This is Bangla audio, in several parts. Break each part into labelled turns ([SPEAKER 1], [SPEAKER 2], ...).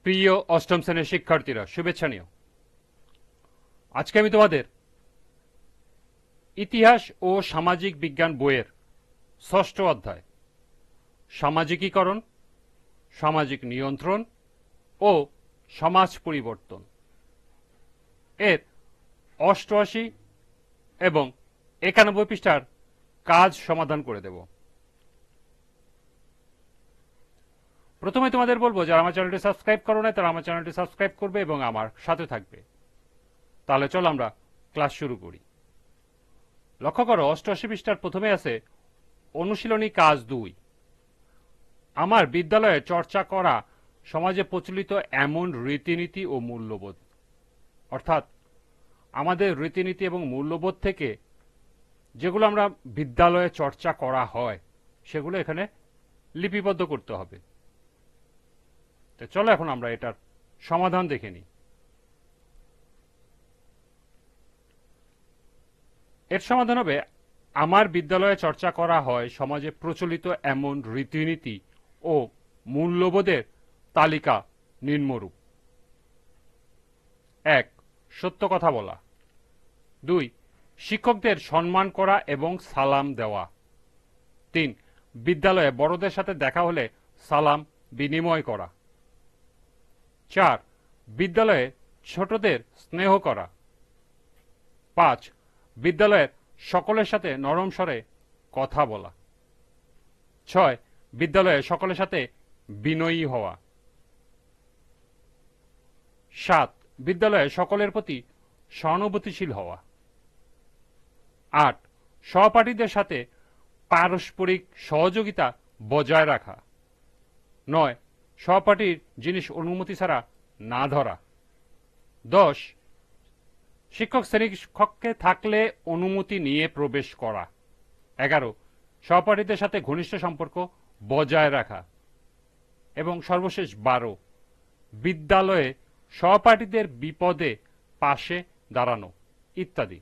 [SPEAKER 1] প্রিয় অষ্টম শ্রেণীর শিক্ষার্থীরা, শুভেচ্ছা নিও। আজকে আমি তোমাদের ইতিহাস ও সামাজিক বিজ্ঞান বইয়ের ষষ্ঠ অধ্যায় সামাজিকীকরণ, সামাজিক নিয়ন্ত্রণ ও সমাজ পরিবর্তন এর 88 এবং 91 পৃষ্ঠার কাজ সমাধান করে দেব। প্রথমে তোমাদের বলবো, যারা আমার চ্যানেলটি সাবস্ক্রাইব করো না তারা আমার চ্যানেলটি সাবস্ক্রাইব করবে এবং আমার সাথে থাকবে। তাহলে চলো আমরা ক্লাস শুরু করি। লক্ষ্য করো, 88 পৃষ্ঠার প্রথমে আছে অনুশীলনী কাজ 2। আমার বিদ্যালয়ে চর্চা করা সমাজে প্রচলিত এমন রীতিনীতি ও মূল্যবোধ, অর্থাৎ আমাদের রীতিনীতি এবং মূল্যবোধ থেকে যেগুলো আমরা বিদ্যালয়ে চর্চা করা হয় সেগুলো এখানে লিপিবদ্ধ করতে হবে। তো চলো এখন আমরা এটার সমাধান দেখে নিই। এর সমাধান হবে, আমার বিদ্যালয়ে চর্চা করা হয় সমাজে প্রচলিত এমন রীতিনীতি ও মূল্যবোধের তালিকা নিম্নরূপ। 1. সত্য কথা বলা। 2. শিক্ষকদের সম্মান করা এবং সালাম দেওয়া। 3. বিদ্যালয়ে বড়দের সাথে দেখা হলে সালাম বিনিময় করা। 4. বিদ্যালয়ে ছোটদের স্নেহ করা। 5. বিদ্যালয়ের সকলের সাথে নরম স্বরে কথা বলা। 6. বিদ্যালয়ে সকলের সাথে বিনয়ী হওয়া। 7. বিদ্যালয়ে সকলের প্রতি সহানুভূতিশীল হওয়া। 8. সহপাঠীদের সাথে পারস্পরিক সহযোগিতা বজায় রাখা। 9. সহপাঠীর জিনিস অনুমতি ছাড়া না ধরা। 10. শিক্ষক শ্রেণীকক্ষে থাকলে অনুমতি নিয়ে প্রবেশ করা। 11. সহপাঠীদের সাথে ঘনিষ্ঠ সম্পর্ক বজায় রাখা। এবং সর্বশেষ 12. বিদ্যালয়ে সহপাঠীদের বিপদে পাশে দাঁড়ানো ইত্যাদি।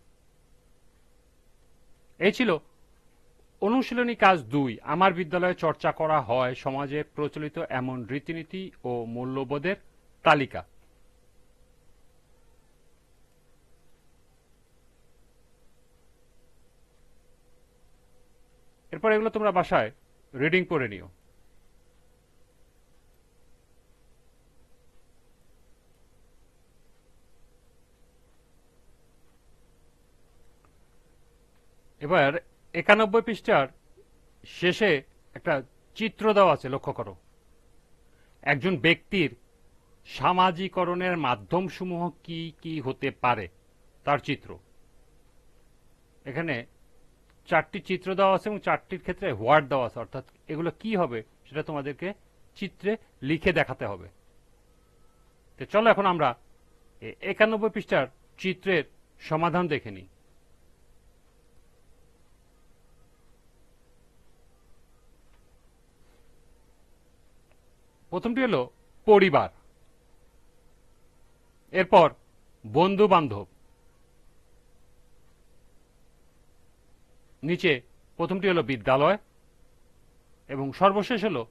[SPEAKER 1] এই ছিল অনুশীলনী কাজ 2। আমার বিদ্যালয়ে চর্চা করা হয় সমাজে প্রচলিত এমন রীতিনীতি ও মূল্যবোধের তালিকা। এরপর এগুলো তোমরা বাসায় রিডিং করে নিও। এবার 91 পৃষ্ঠার শেষে একটা চিত্র দেওয়া আছে, লক্ষ্য করো। একজন ব্যক্তির সামাজিকরণের মাধ্যমসমূহ কি কি হতে পারে তার চিত্র। এখানে 4টি চিত্র দেওয়া আছে এবং 4টির ক্ষেত্রে হোয়াট দেওয়া আছে, অর্থাৎ এগুলো কি হবে সেটা তোমাদেরকে চিত্রে লিখে দেখাতে হবে। তো চলো এখন আমরা 91 পৃষ্ঠার চিত্রের সমাধান দেখে নিই। প্রথমটি হলো পরিবার, এরপর বন্ধু বান্ধব, নিচে প্রথমটি হলো বিদ্যালয় এবং সর্বশেষ হলো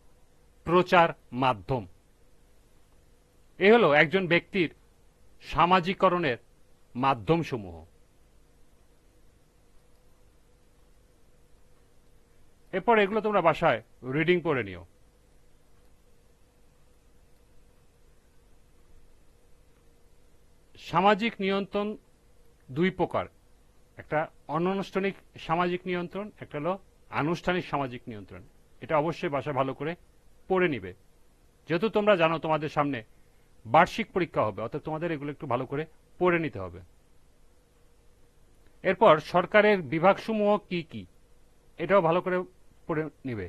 [SPEAKER 1] প্রচার মাধ্যম। এই হলো একজন ব্যক্তির সামাজিকরণের মাধ্যমসমূহ। এরপর এগুলো তোমরা বাসায় রিডিং করে নিও। সামাজিক নিয়ন্ত্রণ 2 প্রকার, একটা অনানুষ্ঠানিক সামাজিক নিয়ন্ত্রণ, একটা হলো আনুষ্ঠানিক সামাজিক নিয়ন্ত্রণ। এটা অবশ্যই বাসায় ভালো করে পড়ে নিবে, যেহেতু তোমরা জানো তোমাদের সামনে বার্ষিক পরীক্ষা হবে, অর্থাৎ তোমাদের এগুলো একটু ভালো করে পড়ে নিতে হবে। এরপর সরকারের বিভাগসমূহ কি কি, এটাও ভালো করে পড়ে নিবে।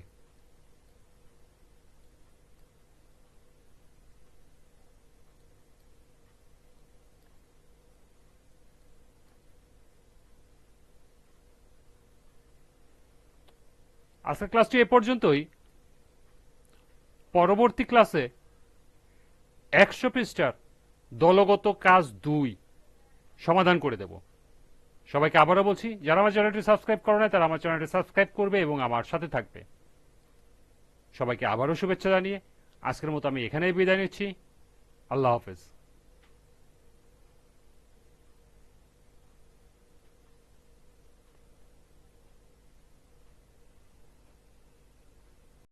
[SPEAKER 1] আজকের ক্লাসটি এ পর্যন্তই। পরবর্তী ক্লাসে 100 পৃষ্ঠার দলগত কাজ 2 সমাধান করে দেব। সবাইকে আবারও বলছি, যারা আমার চ্যানেলটি সাবস্ক্রাইব করে না তারা আমার চ্যানেলটি সাবস্ক্রাইব করবে এবং আমার সাথে থাকবে। সবাইকে আবারও শুভেচ্ছা জানিয়ে আজকের মতো আমি এখানেই বিদায় নিচ্ছি। আল্লাহ হাফেজ।